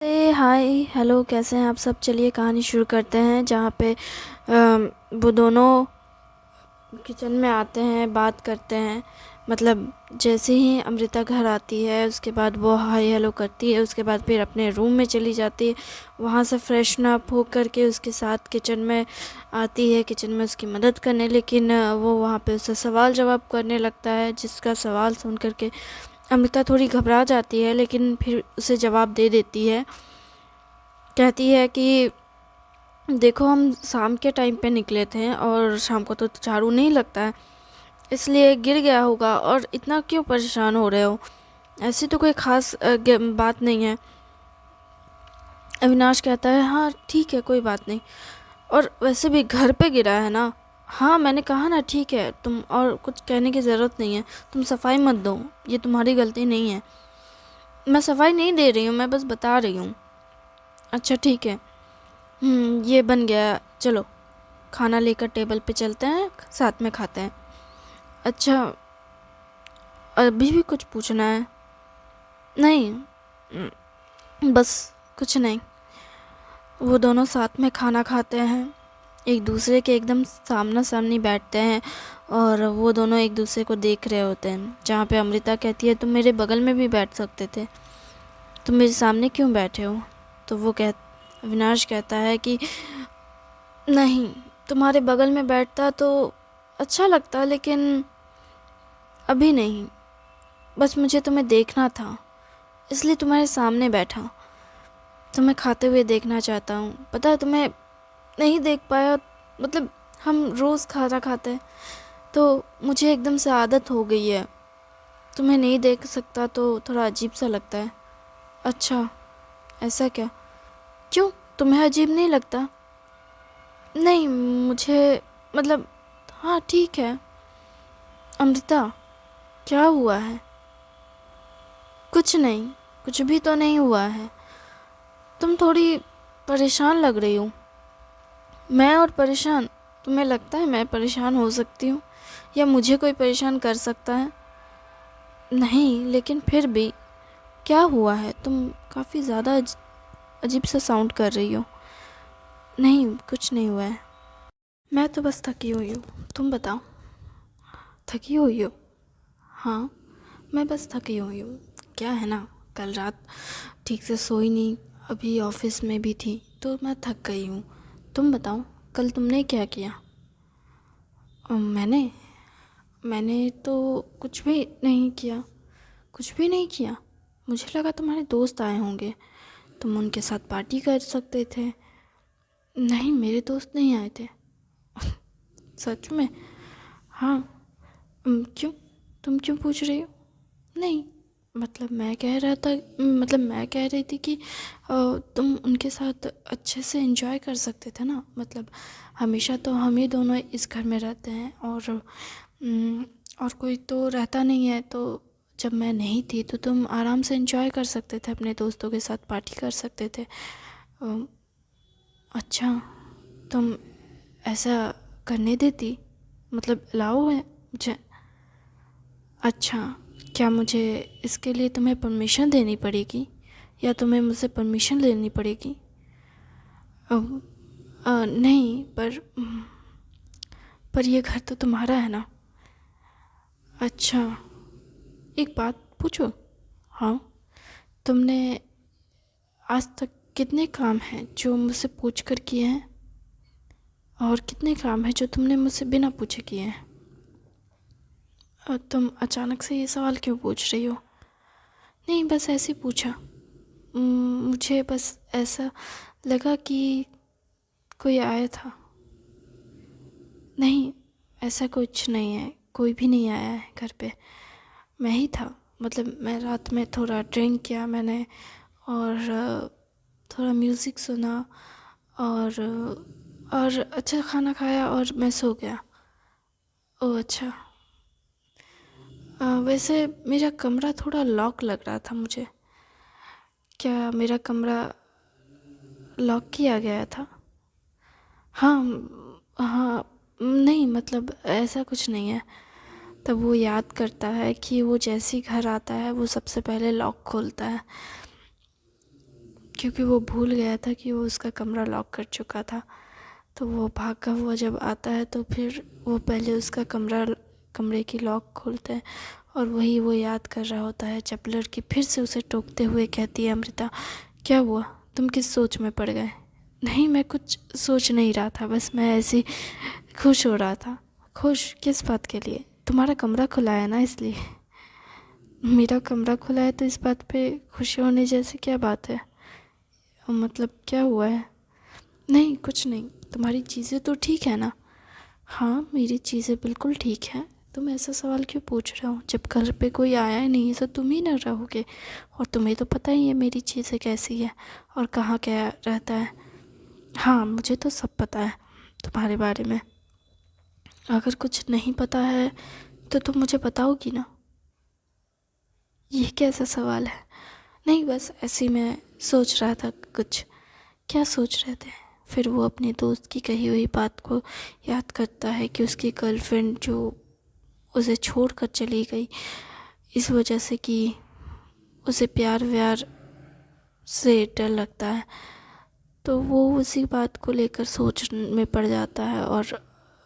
Hi hello, कैसे हैं आप सब। चलिए कहानी शुरू करते हैं जहाँ पे वो दोनों किचन में आते हैं, बात करते हैं। मतलब जैसे ही अमृता घर आती है उसके बाद वो हाय हेलो करती है, उसके बाद फिर अपने रूम में चली जाती है। वहाँ से फ्रेशन अप हो करके उसके साथ किचन में आती है, किचन में उसकी मदद करने। लेकिन वो वहाँ पे उससे सवाल जवाब करने लगता है, जिसका सवाल सुन करके अमृता थोड़ी घबरा जाती है, लेकिन फिर उसे जवाब दे देती है। कहती है कि देखो, हम शाम के टाइम पे निकले थे और शाम को तो झाड़ू नहीं लगता है, इसलिए गिर गया होगा। और इतना क्यों परेशान हो रहे हो, ऐसी तो कोई ख़ास बात नहीं है। अविनाश कहता है हाँ ठीक है, कोई बात नहीं। और वैसे भी घर पे गिरा है ना। हाँ मैंने कहा ना, ठीक है, तुम और कुछ कहने की ज़रूरत नहीं है। तुम सफाई मत दो, ये तुम्हारी गलती नहीं है। मैं सफाई नहीं दे रही हूँ, मैं बस बता रही हूँ। अच्छा ठीक है, ये बन गया, चलो खाना लेकर टेबल पे चलते हैं, साथ में खाते हैं। अच्छा, अभी भी कुछ पूछना है? नहीं, बस कुछ नहीं। वो दोनों साथ में खाना खाते हैं, एक दूसरे के एकदम सामना सामनी बैठते हैं और वो दोनों एक दूसरे को देख रहे होते हैं। जहाँ पे अमृता कहती है तुम मेरे बगल में भी बैठ सकते थे, तुम मेरे सामने क्यों बैठे हो? तो वो अविनाश कहता है कि नहीं, तुम्हारे बगल में बैठता तो अच्छा लगता, लेकिन अभी नहीं। बस मुझे तुम्हें देखना था, इसलिए तुम्हारे सामने बैठा। तुम्हें खाते हुए देखना चाहता हूँ। पता है, तुम्हें नहीं देख पाया, मतलब हम रोज़ खाना खाते हैं तो मुझे एकदम से आदत हो गई है। तुम्हें नहीं देख सकता तो थोड़ा अजीब सा लगता है। अच्छा, ऐसा क्या? क्यों, तुम्हें अजीब नहीं लगता? नहीं, मुझे मतलब, हाँ ठीक है। अमृता, क्या हुआ है? कुछ नहीं, कुछ भी तो नहीं हुआ है। तुम थोड़ी परेशान लग रही हो। मैं और परेशान? तुम्हें लगता है मैं परेशान हो सकती हूँ या मुझे कोई परेशान कर सकता है? नहीं, लेकिन फिर भी क्या हुआ है? तुम काफ़ी ज़्यादा अजीब सा साउंड कर रही हो। नहीं, कुछ नहीं हुआ है। मैं तो बस थकी हुई हूँ, तुम बताओ। थकी हुई हो? हाँ, मैं बस थकी हुई हूँ। क्या है ना, कल रात ठीक से सोई नहीं, अभी ऑफिस में भी थी तो मैं थक गई हूँ। तुम बताओ, कल तुमने क्या किया? मैंने मैंने तो कुछ भी नहीं किया। कुछ भी नहीं किया? मुझे लगा तुम्हारे दोस्त आए होंगे, तुम उनके साथ पार्टी कर सकते थे। नहीं, मेरे दोस्त नहीं आए थे। सच में? हाँ। क्यों, तुम क्यों पूछ रही हो? नहीं, मतलब मैं कह रहा था, मतलब मैं कह रही थी कि तुम उनके साथ अच्छे से एंजॉय कर सकते थे ना। मतलब हमेशा तो हम ही दोनों इस घर में रहते हैं और कोई तो रहता नहीं है, तो जब मैं नहीं थी तो तुम आराम से एंजॉय कर सकते थे, अपने दोस्तों के साथ पार्टी कर सकते थे। अ, अच्छा, तुम ऐसा करने देती? मतलब अलाउ है मुझे? अच्छा, क्या मुझे इसके लिए तुम्हें परमिशन देनी पड़ेगी या तुम्हें मुझसे परमिशन लेनी पड़ेगी? नहीं, पर ये घर तो तुम्हारा है ना। अच्छा, एक बात पूछो? हाँ। तुमने आज तक कितने काम हैं जो मुझसे पूछ कर किए हैं, और कितने काम हैं जो तुमने मुझसे बिना पूछे किए हैं? और तुम अचानक से ये सवाल क्यों पूछ रही हो? नहीं, बस ऐसे ही पूछा। मुझे बस ऐसा लगा कि कोई आया था। नहीं, ऐसा कुछ नहीं है, कोई भी नहीं आया है घर पे। मैं ही था। मतलब मैं रात में थोड़ा ड्रिंक किया मैंने, और थोड़ा म्यूज़िक सुना, और अच्छा खाना खाया और मैं सो गया। ओह अच्छा। वैसे मेरा कमरा थोड़ा लॉक लग रहा था मुझे। क्या मेरा कमरा लॉक किया गया था? हाँ, हाँ। नहीं, मतलब ऐसा कुछ नहीं है। तब वो याद करता है कि वो जैसे ही घर आता है वो सबसे पहले लॉक खोलता है। क्योंकि वो भूल गया था कि वो उसका कमरा लॉक कर चुका था। तो वो भागा हुआ जब आता है तो फिर वो पहले उसका कमरे की लॉक खोलते हैं और वही वो याद कर रहा होता है जब लड़की फिर से उसे टोकते हुए कहती है, अमृता क्या हुआ, तुम किस सोच में पड़ गए? नहीं, मैं कुछ सोच नहीं रहा था, बस मैं ऐसे ही खुश हो रहा था। खुश किस बात के लिए? तुम्हारा कमरा खुला है ना, इसलिए। मेरा कमरा खुला है तो इस बात पे खुशी होने जैसी क्या बात है? मतलब क्या हुआ है? नहीं, कुछ नहीं। तुम्हारी चीज़ें तो ठीक है ना? हाँ, मेरी चीज़ें बिल्कुल ठीक हैं। तुम ऐसा सवाल क्यों पूछ रहे हो? जब घर पे कोई आया ही नहीं है तो तुम ही ना रहोगे। और तुम्हें तो पता ही है मेरी चीज़ें कैसी है और कहाँ क्या रहता है। हाँ, मुझे तो सब पता है तुम्हारे बारे में। अगर कुछ नहीं पता है तो तुम मुझे बताओगी ना? ये कैसा सवाल है? नहीं, बस ऐसे ही मैं सोच रहा था कुछ। क्या सोच रहे थे? फिर वो अपने दोस्त की कही हुई बात को याद करता है कि उसकी गर्लफ्रेंड जो उसे छोड़ कर चली गई इस वजह से कि उसे प्यार व्यार से डर लगता है। तो वो उसी बात को लेकर सोच में पड़ जाता है और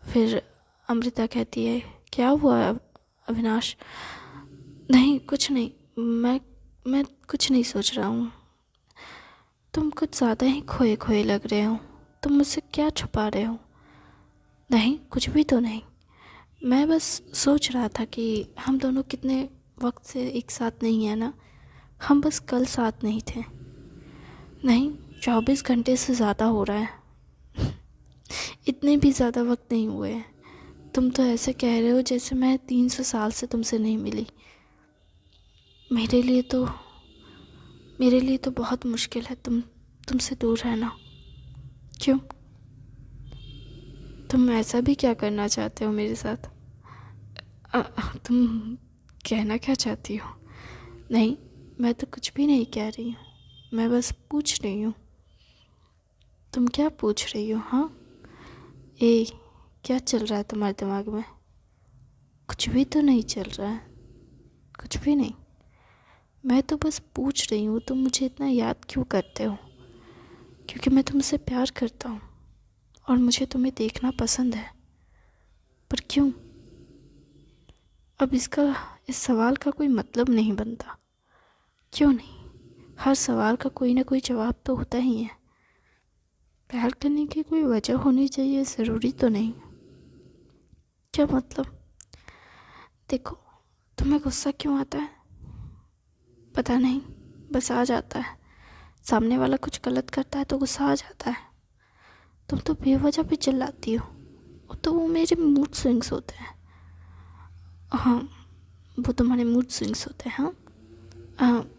फिर अमृता कहती है, क्या हुआ अविनाश? नहीं, कुछ नहीं। मैं कुछ नहीं सोच रहा हूँ। तुम कुछ ज़्यादा ही खोए खोए लग रहे हो। तुम मुझसे क्या छुपा रहे हो? नहीं, कुछ भी तो नहीं। मैं बस सोच रहा था कि हम दोनों कितने वक्त से एक साथ नहीं है ना। हम बस कल साथ नहीं थे। नहीं, 24 घंटे से ज़्यादा हो रहा है। इतने भी ज़्यादा वक्त नहीं हुए हैं। तुम तो ऐसे कह रहे हो जैसे मैं 300 साल से तुमसे नहीं मिली। मेरे लिए तो मेरे लिए तो बहुत मुश्किल है तुमसे दूर रहना। क्यों? तुम ऐसा भी क्या करना चाहते हो मेरे साथ? तुम कहना क्या चाहती हो? नहीं, मैं तो कुछ भी नहीं कह रही हूँ। मैं बस पूछ रही हूँ। तुम क्या पूछ रही हो? हाँ, ए, क्या चल रहा है तुम्हारे दिमाग में? कुछ भी तो नहीं चल रहा है। कुछ भी नहीं। मैं तो बस पूछ रही हूँ तुम मुझे इतना याद क्यों करते हो? क्योंकि मैं तुमसे प्यार करता हूँ और मुझे तुम्हें देखना पसंद है। पर क्यों? अब इस सवाल का कोई मतलब नहीं बनता। क्यों नहीं? हर सवाल का कोई ना कोई जवाब तो होता ही है। प्यार करने की कोई वजह होनी चाहिए, ज़रूरी तो नहीं। क्या मतलब? देखो, तुम्हें गुस्सा क्यों आता है? पता नहीं, बस आ जाता है। सामने वाला कुछ गलत करता है तो गुस्सा आ जाता है। तुम तो बेवजह भी चिल्लाती हो। तो वो मेरे मूड स्विंग्स होते हैं। हाँ, वो तुम्हारे मूड स्विंग्स होते हैं। हाँ,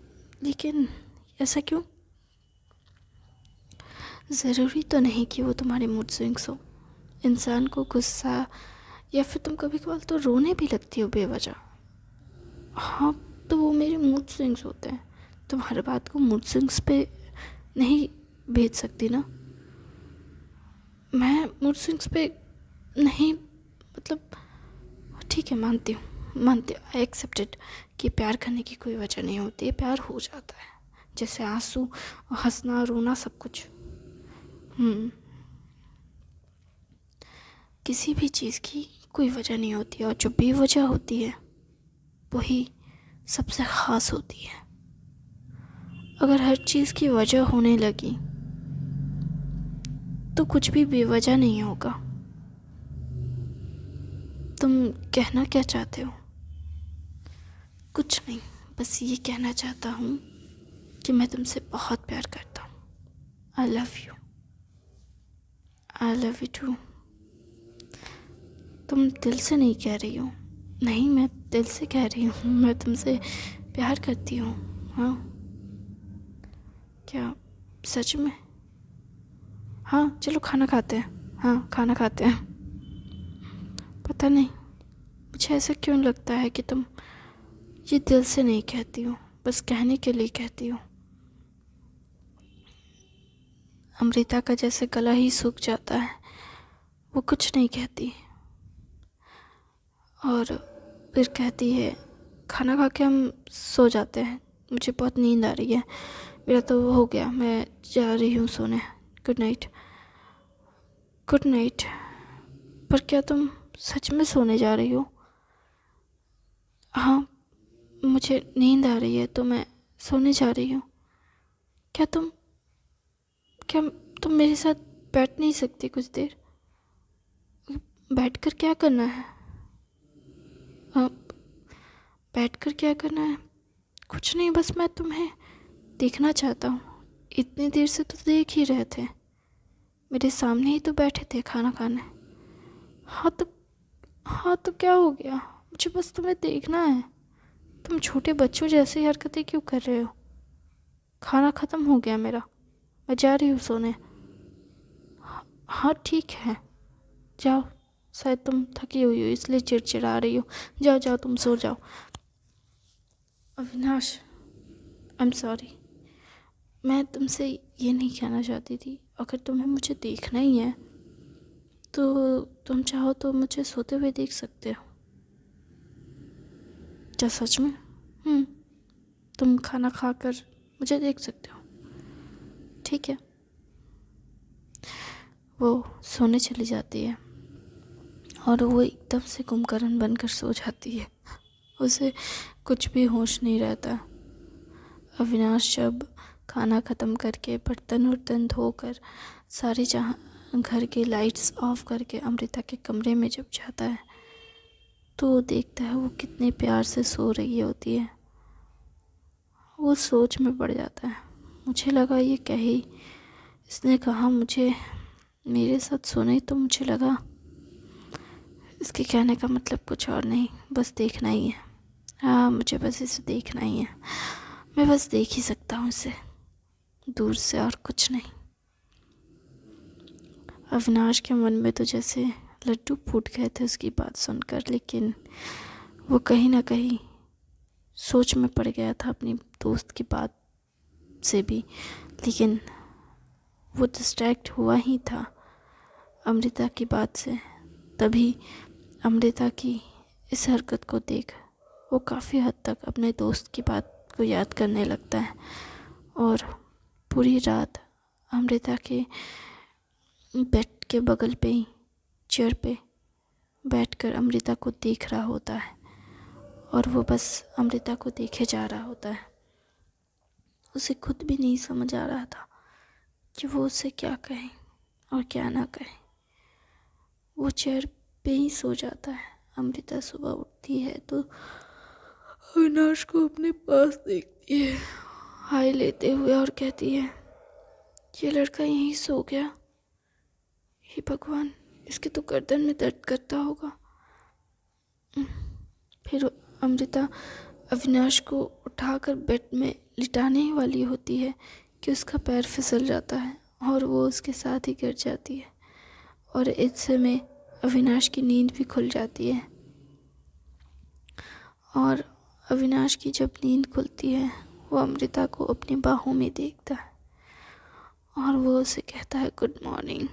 लेकिन ऐसा क्यों? ज़रूरी तो नहीं कि वो तुम्हारे मूड स्विंग्स हो। इंसान को गुस्सा या फिर तुम कभी कभार तो रोने भी लगती हो बेवजह। हाँ, तो वो मेरे मूड स्विंग्स होते हैं। तुम हर बात को मूड स्विंग्स पे नहीं भेज सकती ना। मैं मूड स्विंग्स पे नहीं, मतलब ठीक है, मानती हूँ, आई एक्सेप्टेड कि प्यार करने की कोई वजह नहीं होती है। प्यार हो जाता है, जैसे आंसू, हंसना, रोना, सब कुछ। किसी भी चीज़ की कोई वजह नहीं होती और जो बेवजह होती है वही सबसे ख़ास होती है। अगर हर चीज़ की वजह होने लगी तो कुछ भी बेवजह नहीं होगा। तुम कहना क्या चाहते हो? कुछ नहीं, बस ये कहना चाहता हूँ कि मैं तुमसे बहुत प्यार करता हूँ। I love you. I love you too. तुम दिल से नहीं कह रही हो? नहीं, मैं दिल से कह रही हूँ, मैं तुमसे प्यार करती हूँ। हाँ। क्या? सच में? हाँ, चलो खाना खाते हैं। हाँ, खाना खाते हैं। पता नहीं, मुझे ऐसा क्यों लगता है कि तुम ये दिल से नहीं कहती हो, बस कहने के लिए कहती हो। अमृता का जैसे गला ही सूख जाता है, वो कुछ नहीं कहती और फिर कहती है, खाना खा के हम सो जाते हैं, मुझे बहुत नींद आ रही है। मेरा तो हो गया, मैं जा रही हूँ सोने। Good night. Good night. पर क्या तुम सच में सोने जा रही हो? हाँ, मुझे नींद आ रही है तो मैं सोने जा रही हूँ। क्या तुम मेरे साथ बैठ नहीं सकती कुछ देर? बैठकर क्या करना है? बैठकर क्या करना है? कुछ नहीं, बस मैं तुम्हें देखना चाहता हूँ। इतनी देर से तो देख ही रहे थे, मेरे सामने ही तो बैठे थे खाना खाने। हाँ तो क्या हो गया? मुझे बस तुम्हें देखना है। तुम छोटे बच्चों जैसी हरकतें क्यों कर रहे हो? खाना ख़त्म हो गया मेरा, मैं जा रही हूँ सोने। हाँ ठीक है, जाओ। शायद तुम थकी हुई हो इसलिए चिड़चिड़ा रही हो। जाओ जाओ, तुम सो जाओ। Avinash, I am sorry. मैं तुमसे ये नहीं कहना चाहती थी। अगर तुम्हें मुझे देखना ही है तो तुम चाहो तो मुझे सोते हुए देख सकते हो। क्या सच में? तुम खाना खाकर मुझे देख सकते हो, ठीक है। वो सोने चली जाती है और वो एकदम से कुंभकर्ण बनकर सो जाती है। उसे कुछ भी होश नहीं रहता। अविनाश जब खाना ख़त्म करके बर्तन वर्तन धोकर सारे जहाँ घर के लाइट्स ऑफ करके अमृता के कमरे में जब जाता है तो वो देखता है वो कितने प्यार से सो रही होती है। वो सोच में पड़ जाता है। मुझे लगा ये कही, इसने कहा मुझे मेरे साथ सोने, तो मुझे लगा इसके कहने का मतलब कुछ और नहीं, बस देखना ही है। हाँ, मुझे बस इसे देखना ही है। मैं बस देख ही सकता हूँ इसे दूर से, और कुछ नहीं। अविनाश के मन में तो जैसे लड्डू फूट गए थे उसकी बात सुनकर, लेकिन वो कहीं ना कहीं सोच में पड़ गया था अपनी दोस्त की बात से भी। लेकिन वो डिस्ट्रैक्ट हुआ ही था अमृता की बात से। तभी अमृता की इस हरकत को देख वो काफ़ी हद तक अपने दोस्त की बात को याद करने लगता है और पूरी रात अमृता के बेड के बगल पे ही चेयर पे बैठकर अमृता को देख रहा होता है और वो बस अमृता को देखे जा रहा होता है। उसे खुद भी नहीं समझ आ रहा था कि वो उसे क्या कहे और क्या ना कहे। वो चेयर पे ही सो जाता है। अमृता सुबह उठती है तो अविनाश को अपने पास देखती है हाय लेते हुए और कहती है, ये लड़का यहीं सो गया। हे भगवान, इसके तो गर्दन में दर्द करता होगा। फिर अमृता अविनाश को उठाकर बेड में लिटाने ही वाली होती है कि उसका पैर फिसल जाता है और वो उसके साथ ही गिर जाती है और इस समय अविनाश की नींद भी खुल जाती है। और अविनाश की जब नींद खुलती है वो अमृता को अपनी बाहों में देखता है और वो उसे कहता है, गुड मॉर्निंग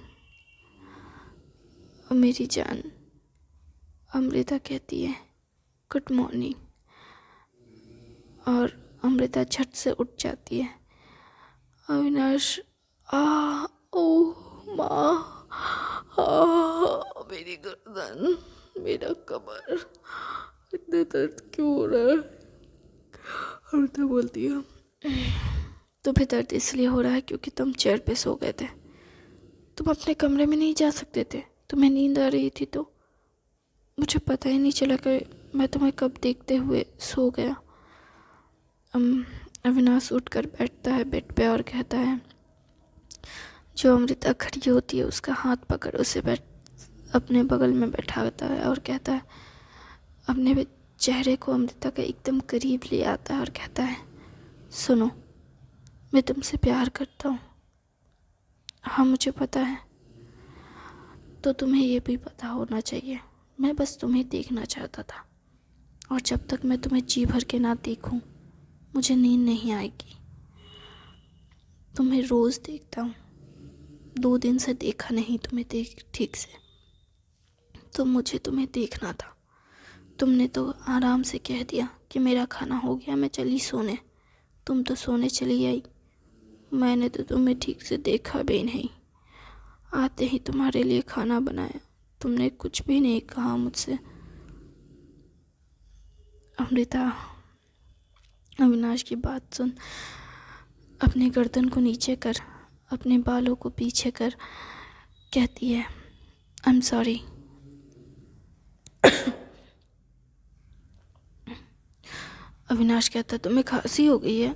मेरी जान। अमृता कहती है, गुड मॉर्निंग, और अमृता झट से उठ जाती है। अविनाश, ओह माँ, मेरी गर्दन, मेरा कमर, इतना दर्द क्यों हो रहा है? अमृता बोलती है, तुम्हें दर्द इसलिए हो रहा है क्योंकि तुम चेयर पे सो गए थे। तुम अपने कमरे में नहीं जा सकते थे, तुम्हें नींद आ रही थी तो मुझे पता ही नहीं चला कि मैं तुम्हें कब देखते हुए सो गया। अविनाश उठकर बैठता है बेड पे और कहता है, जो अमृता खड़ी होती है उसका हाथ पकड़ उसे अपने बगल में बैठाता है और कहता है, अपने चेहरे को अमृता के एकदम करीब ले आता है और कहता है, सुनो, मैं तुमसे प्यार करता हूँ। हाँ मुझे पता है, तो तुम्हें ये भी पता होना चाहिए। मैं बस तुम्हें देखना चाहता था और जब तक मैं तुम्हें जी भर के ना देखूं मुझे नींद नहीं आएगी। तुम्हें रोज़ देखता हूँ, 2 दिन से देखा नहीं तुम्हें ठीक से, तो मुझे तुम्हें देखना था। तुमने तो आराम से कह दिया कि मेरा खाना हो गया, मैं चली सोने। तुम तो सोने चली आई मैंने तो तुम्हें ठीक से देखा भी नहीं। आते ही तुम्हारे लिए खाना बनाया, तुमने कुछ भी नहीं कहा मुझसे। अमृता अविनाश की बात सुन, अपने गर्दन को नीचे कर, अपने बालों को पीछे कर, कहती है आई एम सॉरी। अविनाश कहता तुम्हें खांसी हो गई है?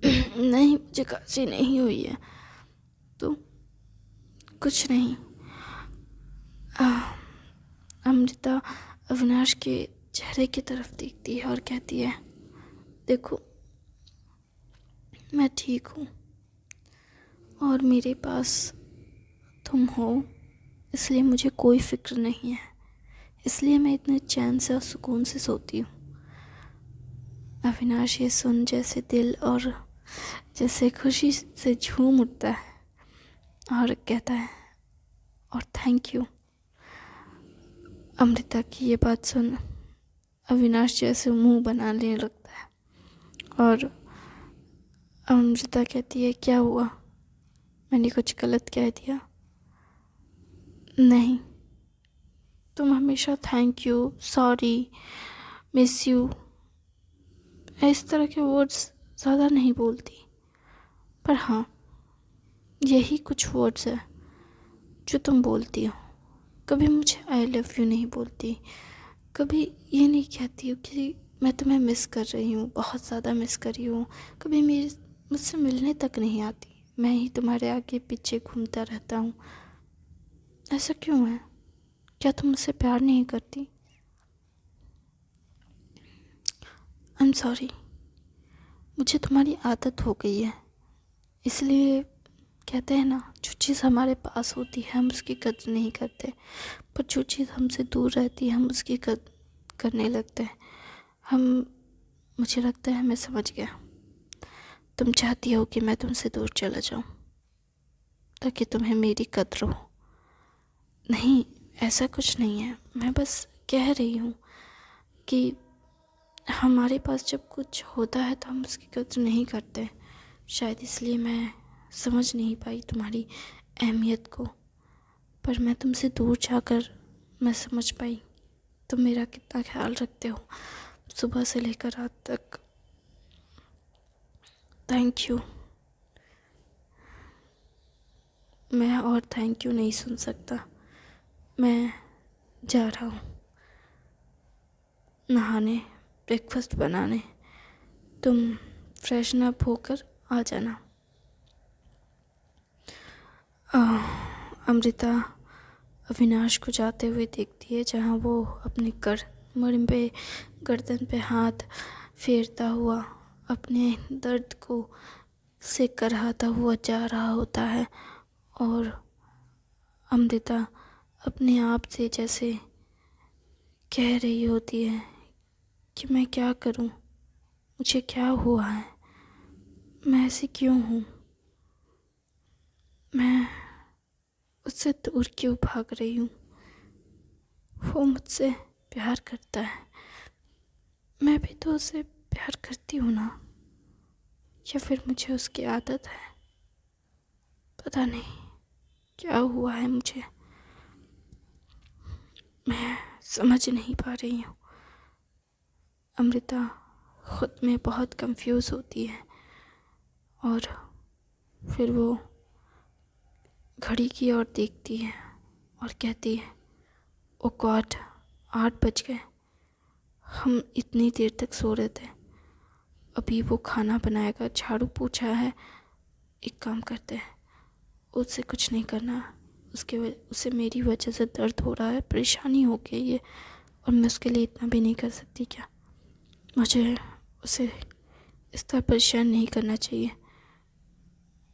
नहीं, मुझे खांसी नहीं हुई है। तो कुछ नहीं। अमृता अविनाश के चेहरे की तरफ देखती है और कहती है देखो, मैं ठीक हूँ और मेरे पास तुम हो, इसलिए मुझे कोई फिक्र नहीं है, इसलिए मैं इतने चैन से और सुकून से सोती हूँ। अविनाश ये सुन जैसे दिल और जैसे खुशी से झूम उठता है और कहता है और थैंक यू। अमृता की ये बात सुन अविनाश जैसे मुंह बनाने लगता है और अमृता कहती है क्या हुआ, मैंने कुछ गलत कह दिया? नहीं, तुम हमेशा thank you, sorry, miss you इस तरह के वर्ड्स ज़्यादा नहीं बोलती, पर हाँ यही कुछ वर्ड्स है जो तुम बोलती हो। कभी मुझे आई लव यू नहीं बोलती, कभी ये नहीं कहती हो कि मैं तुम्हें मिस कर रही हूँ, बहुत ज़्यादा मिस कर रही हूँ। कभी मुझसे मिलने तक नहीं आती, मैं ही तुम्हारे आगे पीछे घूमता रहता हूँ। ऐसा क्यों है? क्या तुम मुझसे प्यार नहीं करती? आई एम सॉरी, मुझे तुम्हारी आदत हो गई है, इसलिए कहते हैं ना जो चीज़ हमारे पास होती है हम उसकी कदर नहीं करते, पर जो चीज़ हमसे दूर रहती है हम उसकी कदर करने लगते हैं। मुझे लगता है मैं समझ गया, तुम चाहती हो कि मैं तुमसे दूर चला जाऊं ताकि तुम्हें मेरी कदर हो। नहीं, ऐसा कुछ नहीं है, मैं बस कह रही हूँ कि हमारे पास जब कुछ होता है तो हम उसकी कदर नहीं करते, शायद इसलिए मैं समझ नहीं पाई तुम्हारी अहमियत को। पर मैं तुमसे दूर जाकर मैं समझ पाई तुम मेरा कितना ख्याल रखते हो, सुबह से लेकर रात तक। Thank you. मैं और थैंक यू नहीं सुन सकता, मैं जा रहा हूँ नहाने, ब्रेकफास्ट बनाने, तुम फ्रेशन अप होकर आ जाना। अमृता अविनाश को जाते हुए देखती है जहाँ वो अपने कमर पे, गर्दन पे हाथ फेरता हुआ अपने दर्द को से कराहता हुआ जा रहा होता है और अमृता अपने आप से जैसे कह रही होती है कि मैं क्या करूं, मुझे क्या हुआ है, मैं ऐसी क्यों हूँ, मैं उससे दूर क्यों भाग रही हूँ? वो मुझसे प्यार करता है, मैं भी तो उसे प्यार करती हूँ ना, या फिर मुझे उसकी आदत है? पता नहीं क्या हुआ है मुझे, मैं समझ नहीं पा रही हूँ। अमृता खुद में बहुत कंफ्यूज होती है और फिर वो घड़ी की ओर देखती है और कहती है ओ गॉड, 8 बज गए, हम इतनी देर तक सो रहे थे, अभी वो खाना बनाएगा, झाड़ू पोछा है, एक काम करते हैं, उससे कुछ नहीं करना, उसे मेरी वजह से दर्द हो रहा है, परेशानी हो गई है और मैं उसके लिए इतना भी नहीं कर सकती क्या? मुझे उसे इस तरह परेशान नहीं करना चाहिए,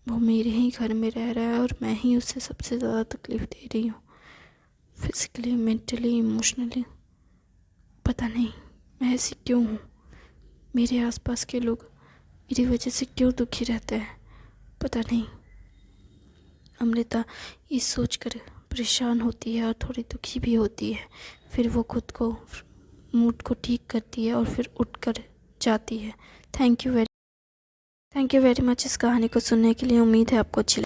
वो मेरे ही घर में रह रहा है और मैं ही उसे सबसे ज़्यादा तकलीफ़ दे रही हूँ, फिज़िकली, मेंटली, इमोशनली। पता नहीं मैं ऐसी क्यों हूँ, मेरे आसपास के लोग मेरी वजह से क्यों दुखी रहते हैं, पता नहीं। अमृता ये सोचकर परेशान होती है और थोड़ी दुखी भी होती है, फिर वो खुद को मूड को ठीक करती है और फिर उठकर जाती है। Thank you very thank you very much इस कहानी को सुनने के लिए। उम्मीद है आपको अच्छी